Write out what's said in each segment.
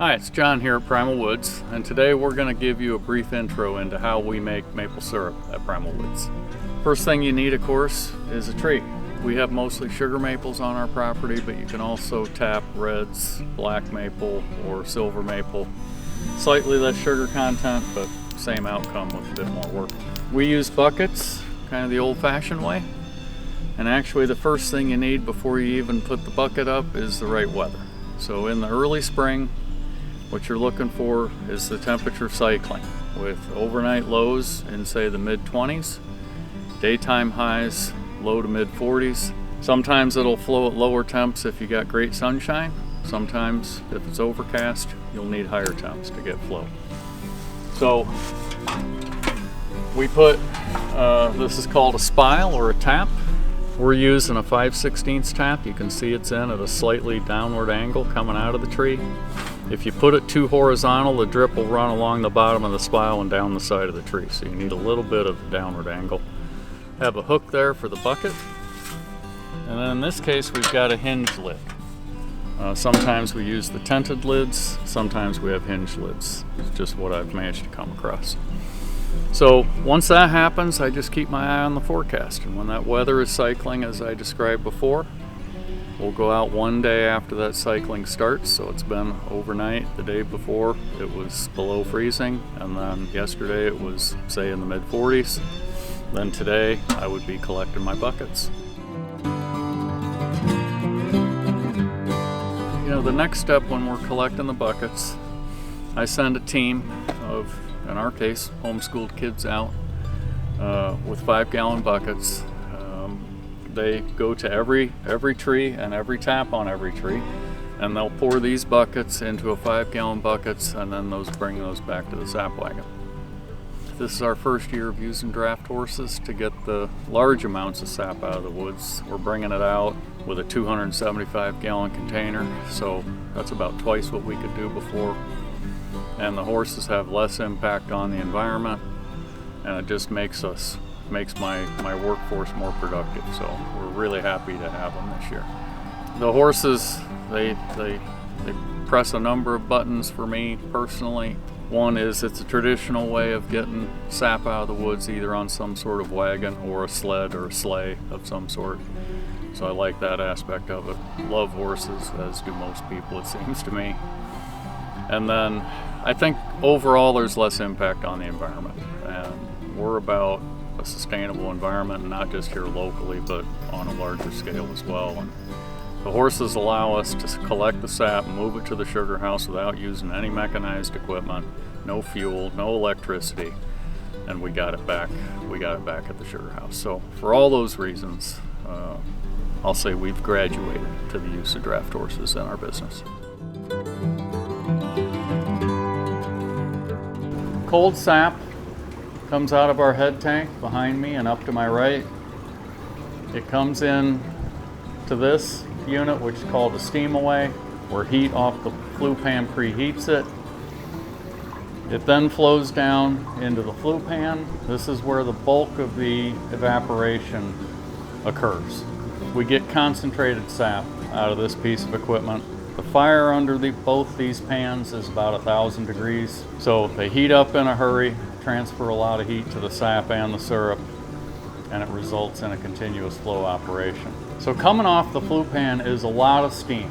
Hi, it's John here at Primal Woods, and today we're going to give you a brief intro into how we make maple syrup at Primal Woods. First thing you need, of course, is a tree. We have mostly sugar maples on our property, but you can also tap reds, black maple, or silver maple. Slightly less sugar content, but same outcome with a bit more work. We use buckets, kind of the old-fashioned way, and actually the first thing you need before you even put the bucket up is the right weather. So in the early spring, what you're looking for is the temperature cycling with overnight lows in, say, the mid-20s, daytime highs low to mid-40s. Sometimes it'll flow at lower temps if you got great sunshine. Sometimes if it's overcast, you'll need higher temps to get flow. So we put, this is called a spile or a tap. We're using a 5/16 tap. You can see it's in at a slightly downward angle coming out of the tree. If you put it too horizontal, the drip will run along the bottom of the spile and down the side of the tree. So you need a little bit of downward angle. Have a hook there for the bucket. And then in this case, we've got a hinge lid. Sometimes we use the tented lids, sometimes we have hinge lids. It's just what I've managed to come across. So once that happens, I just keep my eye on the forecast. And when that weather is cycling, as I described before, we'll go out one day after that cycling starts. So it's been overnight. The day before it was below freezing, and then yesterday it was, say, in the mid-40s. Then today I would be collecting my buckets. You know, the next step when we're collecting the buckets, I send a team of, in our case, homeschooled kids out with 5-gallon buckets. They go to every tree and every tap on every tree, and they'll pour these buckets into a 5-gallon buckets, and then bring those back to the sap wagon. This is our first year of using draft horses to get the large amounts of sap out of the woods. We're bringing it out with a 275-gallon container, so that's about twice what we could do before. And the horses have less impact on the environment, and it just makes my workforce more productive. So we're really happy to have them this year. The horses, they press a number of buttons for me personally. One is it's a traditional way of getting sap out of the woods, either on some sort of wagon or a sled or a sleigh of some sort. So I like that aspect of it. Love horses, as do most people, it seems to me. And then I think overall there's less impact on the environment. And we're about a sustainable environment, and not just here locally, but on a larger scale as well. And the horses allow us to collect the sap, move it to the sugar house without using any mechanized equipment, no fuel, no electricity, and we got it back. We got it back at the sugar house. So for all those reasons, I'll say we've graduated to the use of draft horses in our business. Cold sap comes out of our head tank behind me and up to my right. It comes in to this unit, which is called a steam away, where heat off the flue pan preheats it. It then flows down into the flue pan. This is where the bulk of the evaporation occurs. We get concentrated sap out of this piece of equipment. The fire under both these pans is about 1,000 degrees. So they heat up in a hurry, transfer a lot of heat to the sap and the syrup, and it results in a continuous flow operation. So coming off the flue pan is a lot of steam,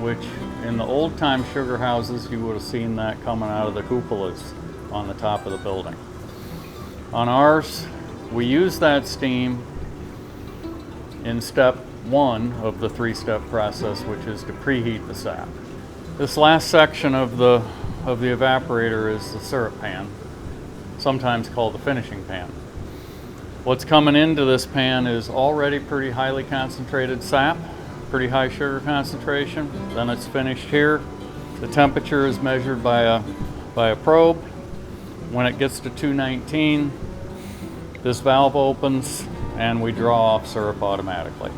which in the old time sugar houses, you would have seen that coming out of the cupolas on the top of the building. On ours, we use that steam in step 1 of the 3-step process, which is to preheat the sap. This last section of the evaporator is the syrup pan, sometimes called the finishing pan. What's coming into this pan is already pretty highly concentrated sap, pretty high sugar concentration. Then it's finished here. The temperature is measured by a probe. When it gets to 219, this valve opens and we draw off syrup automatically.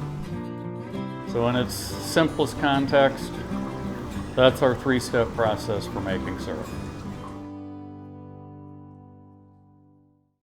So in its simplest context, that's our 3-step process for making syrup.